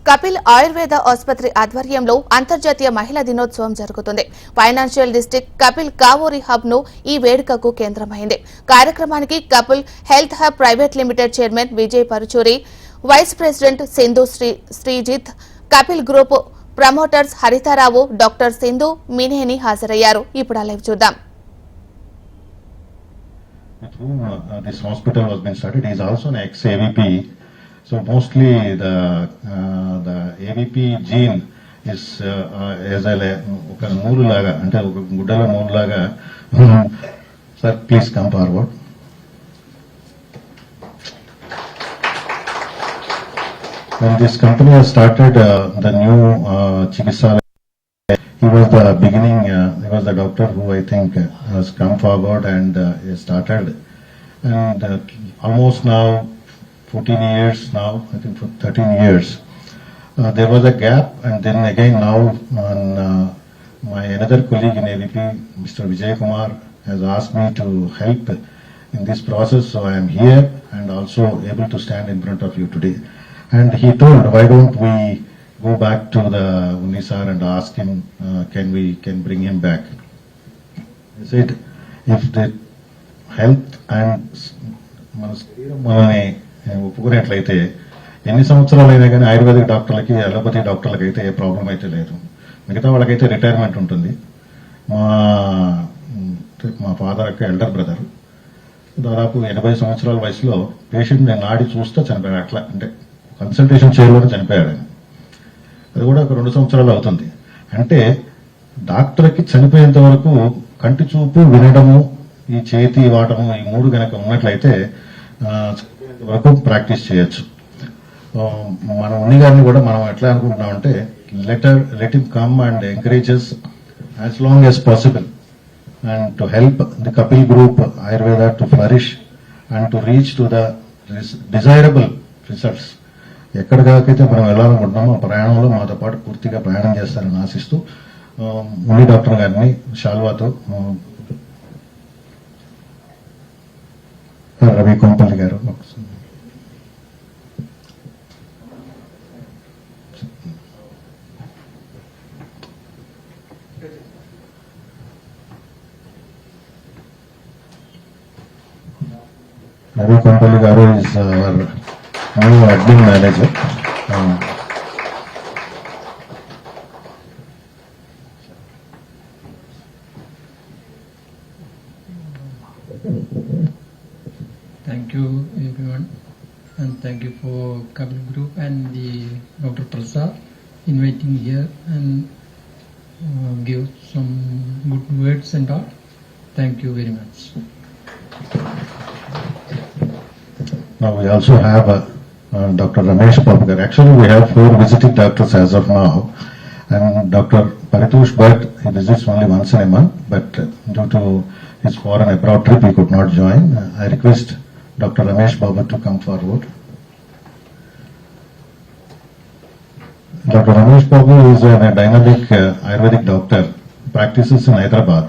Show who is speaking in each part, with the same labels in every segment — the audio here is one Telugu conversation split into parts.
Speaker 1: కపిల్ ఆయుర్వేద ఆసుపత్రి ఆధ్వర్యంలో అంతర్జాతీయ మహిళా దినోత్సవం జరుగుతుంది. Financial district Kapil Kavuri hub ను ఈ వేడుకకు కేంద్రమైంది. కార్యక్రమానికి Kapil health hub private limited chairman Vijay Paruchuri, vice president Sindhu Sreejith, Kapil group promoters Haritha Rao, doctor Sindhu Mineni హాజరయ్యారు. ఇప్పుడు లైవ్ చూద్దాం.
Speaker 2: This hospital was been started. He is also an ex-AVP. So mostly the AVP gene is as a oka moolu laga ante oka guddala moolu laga. Sir, please come forward. When this company has started the new Chikitsalaya, he was the beginning, he was the doctor who I think has come forward and started, and almost now 14 years now, I think for 13 years. There was a gap, and then again now my another colleague in AVP, Mr. Vijay Kumar, has asked me to help in this process, so I am here and also able to stand in front of you today. And he told, why don't we go back to the Unisar and ask him, can bring him back. He said, if the health and మనని ఒప్పుకునేట్లయితే ఎన్ని సంవత్సరాలైనా కానీ ఆయుర్వేదిక్ డాక్టర్లకి అలోపతి డాక్టర్లకి అయితే ఏ ప్రాబ్లం అయితే లేదు. మిగతా వాళ్ళకైతే రిటైర్మెంట్ ఉంటుంది. మా ఫాదర్ యొక్క ఎల్డర్ బ్రదర్ దాదాపు 80 సంవత్సరాల వయసులో పేషెంట్ నేను నాడి చూస్తూ చనిపోయాడు. అట్లా అంటే కన్సల్టేషన్ చైర్లోనే చనిపోయాడు ఆయన. అది కూడా ఒక 2 సంవత్సరాలు అవుతుంది. అంటే డాక్టర్కి చనిపోయేంత వరకు కంటి చూపు, వినడము, ఈ చేతి వాటము, ఈ 3 కనుక ఉన్నట్లయితే వరకు ప్రాక్టీస్ చేయొచ్చు. మన ఉన్ని గారిని కూడా మనం ఎట్లా అనుకుంటున్నామంటే let him come and encourages as long as possible and to help the Kapil group Ayurveda to flourish and to reach to the desirable results. ఎక్కడికైతే మనం వెళ్ళాలనుకుంటున్నామో ప్రయాణంలో మాతో పాటు పూర్తిగా ప్రయాణం చేస్తారని ఆశిస్తూ ముని డాక్టర్ గారిని శాల్వాతో రవి కొంపల్లి గారు is our new admin manager.
Speaker 3: Thank you everyone, and thank you for Kapil Group and the Dr. Prasad inviting here and give some good words and all. Thank you very much.
Speaker 2: Now we also have Dr. Ramesh Babu. Actually we have 4 visiting doctors as of now, and Dr. Paritosh Bhatt, he visits only once in a month, but due to his foreign abroad trip he could not join. I request Dr. Ramesh Babu to come forward. Dr. Ramesh Babu is a dynamic Ayurvedic doctor, practices in Hyderabad,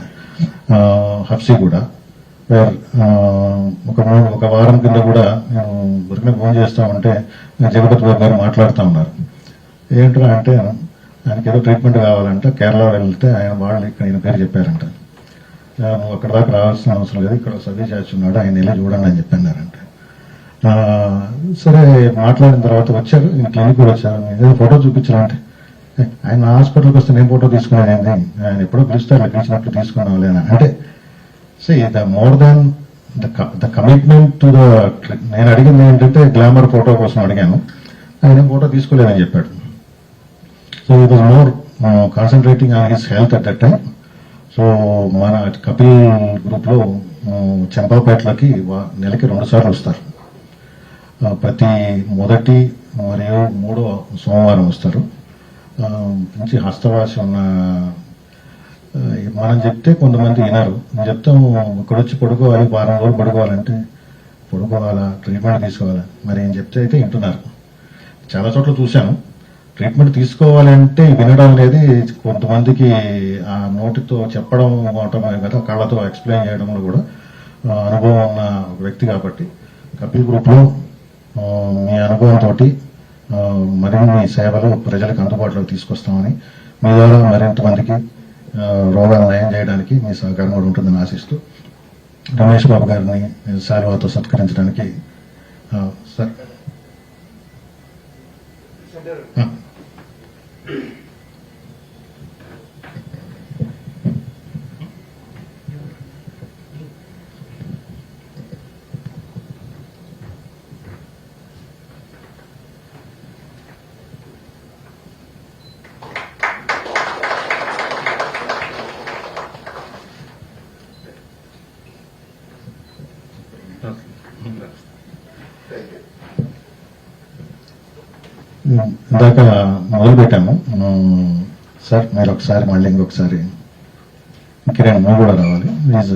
Speaker 2: Hafsiguda, where ఒక వారం కింద కూడా నేను దొరికిన ఫోన్ చేస్తామంటే జగపతి బాబు గారు మాట్లాడుతూ ఉన్నారు. ఏంట్రా అంటే ఆయనకి ఏదో ట్రీట్మెంట్ కావాలంటే కేరళ వెళ్తే వాళ్ళు ఇక్కడ ఈయన పేరు చెప్పారంట. నువ్వు అక్కడ దాకా రావాల్సిన అవసరం లేదు, ఇక్కడ సర్వీస్ చేస్తున్నాడు, ఆయన వెళ్ళి చూడండి అని చెప్పారంట. సరే మాట్లాడిన తర్వాత వచ్చారు, ఈయన క్లినిక్ కూడా వచ్చారు. ఏదో ఫోటో చూపించాలంటే ఆయన హాస్పిటల్కి వస్తే నేను ఫోటో తీసుకునేది ఏంటి, ఆయన ఎప్పుడో పిలిస్తే అలా పిలిచినప్పుడు తీసుకున్నాం లేనా అంటే the more than the commitment to the, నేను అడిగింది ఏంటంటే గ్లామర్ ఫోటో కోసం అడిగాను, ఆయన ఫోటో తీసుకోలేదని చెప్పాడు. So it was more concentrating on his health at that time. So మన కపిల్ గ్రూప్లో చంపాపేటలోకి నెలకి 2 సార్లు వస్తారు. ప్రతి మొదటి మరియు 3వ సోమవారం వస్తారు. మంచి హస్తవాసి ఉన్న, మనం చెప్తే కొంతమంది వినరు. నేను చెప్తాము ఇక్కడొచ్చి పడుకోవాలి, 10 రోజులు పడుకోవాలంటే పడుకోవాలా, ట్రీట్మెంట్ తీసుకోవాలా, మరి ఏం చెప్తే అయితే వింటున్నారు. చాలా చోట్ల చూశాను, ట్రీట్మెంట్ తీసుకోవాలంటే వినడం అనేది కొంతమందికి ఆ నోటితో చెప్పడం కదా, కళ్ళతో ఎక్స్ప్లెయిన్ చేయడంలో కూడా అనుభవం ఉన్న ఒక వ్యక్తి కాబట్టి కపిల్ గ్రూప్లో మీ అనుభవంతో మరిన్ని సేవలు ప్రజలకు అందుబాటులోకి తీసుకొస్తామని, మీ ద్వారా మరింత మందికి రోగాలు నయం చేయడానికి మీ సహకారం కూడా ఉంటుందని ఆశిస్తూ రమేష్ బాబు గారిని శాలువాతో సత్కరించడానికి సార్. ఇందాక మొదలు పెట్టాము సార్, మీరు ఒకసారి మళ్ళీ ఇంకొకసారి కిరణ్ నువ్వు కూడా రావాలి. ప్లీజ్.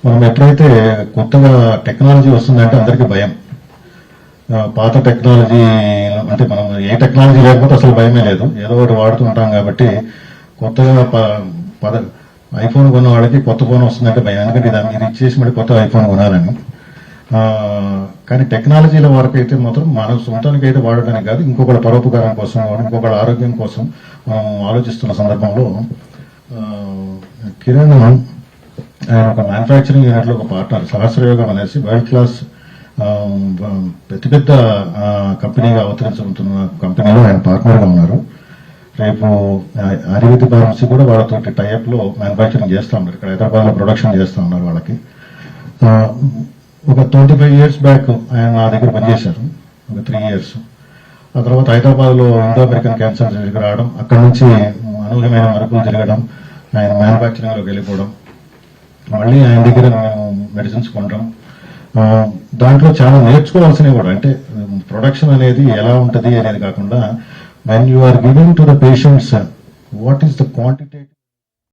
Speaker 2: మనం ఎట్లయితే కొత్తగా టెక్నాలజీ వస్తుందంటే అందరికీ భయం. పాత టెక్నాలజీ అంటే మనం ఏ టెక్నాలజీ లేకపోతే అసలు భయమే లేదు, ఏదో ఒకటి వాడుతుంటాం కాబట్టి కొత్తగా ఐఫోన్ కొన్న వాళ్ళకి కొత్త ఫోన్ వస్తుందంటే భయం, ఎందుకంటే ఇది ఇచ్చేసి మళ్ళీ కొత్త ఐఫోన్ కొనాలని. కానీ టెక్నాలజీల వరకు అయితే మాత్రం మన సొంతానికి అయితే వాడడానికి కాదు, ఇంకొకళ్ళ పరోపకారం కోసం, ఇంకొకళ్ళ ఆరోగ్యం కోసం మనం ఆలోచిస్తున్న సందర్భంలో కిరణ్ ఆయన ఒక మ్యానుఫ్యాక్చరింగ్ యూనిట్లో ఒక పార్ట్నర్, సహస్రయోగం అనేసి వరల్డ్ క్లాస్ పెద్ద కంపెనీగా అవతరించుకుంటున్న కంపెనీలో ఆయన పార్ట్నర్గా ఉన్నారు. రేపు ఆయుర్వేద ఫార్మసీ కూడా వాళ్ళతో టైఅప్ లో మ్యానుఫ్యాక్చరింగ్ చేస్తూ ఉన్నారు, ఇక్కడ హైదరాబాద్ లో ప్రొడక్షన్ చేస్తూ ఉన్నారు వాళ్ళకి. ఒక 25 years బ్యాక్ ఆయన నా దగ్గర పనిచేశారు, ఒక 3 years. ఆ తర్వాత హైదరాబాద్ లో ఇండో అమెరికన్ క్యాన్సర్ జరిగి రావడం, అక్కడి నుంచి అనూహ్యమైన మరపులు జరగడం, ఆయన మ్యానుఫ్యాక్చరింగ్ లోకి వెళ్ళిపోవడం, మళ్ళీ ఆయన దగ్గర మేము మెడిసిన్స్ కొనడం, దాంట్లో చాలా నేర్చుకోవాల్సినవి కూడా. అంటే ప్రొడక్షన్ అనేది ఎలా ఉంటుంది అనేది కాకుండా, when you are giving to the patients, what is the quantitative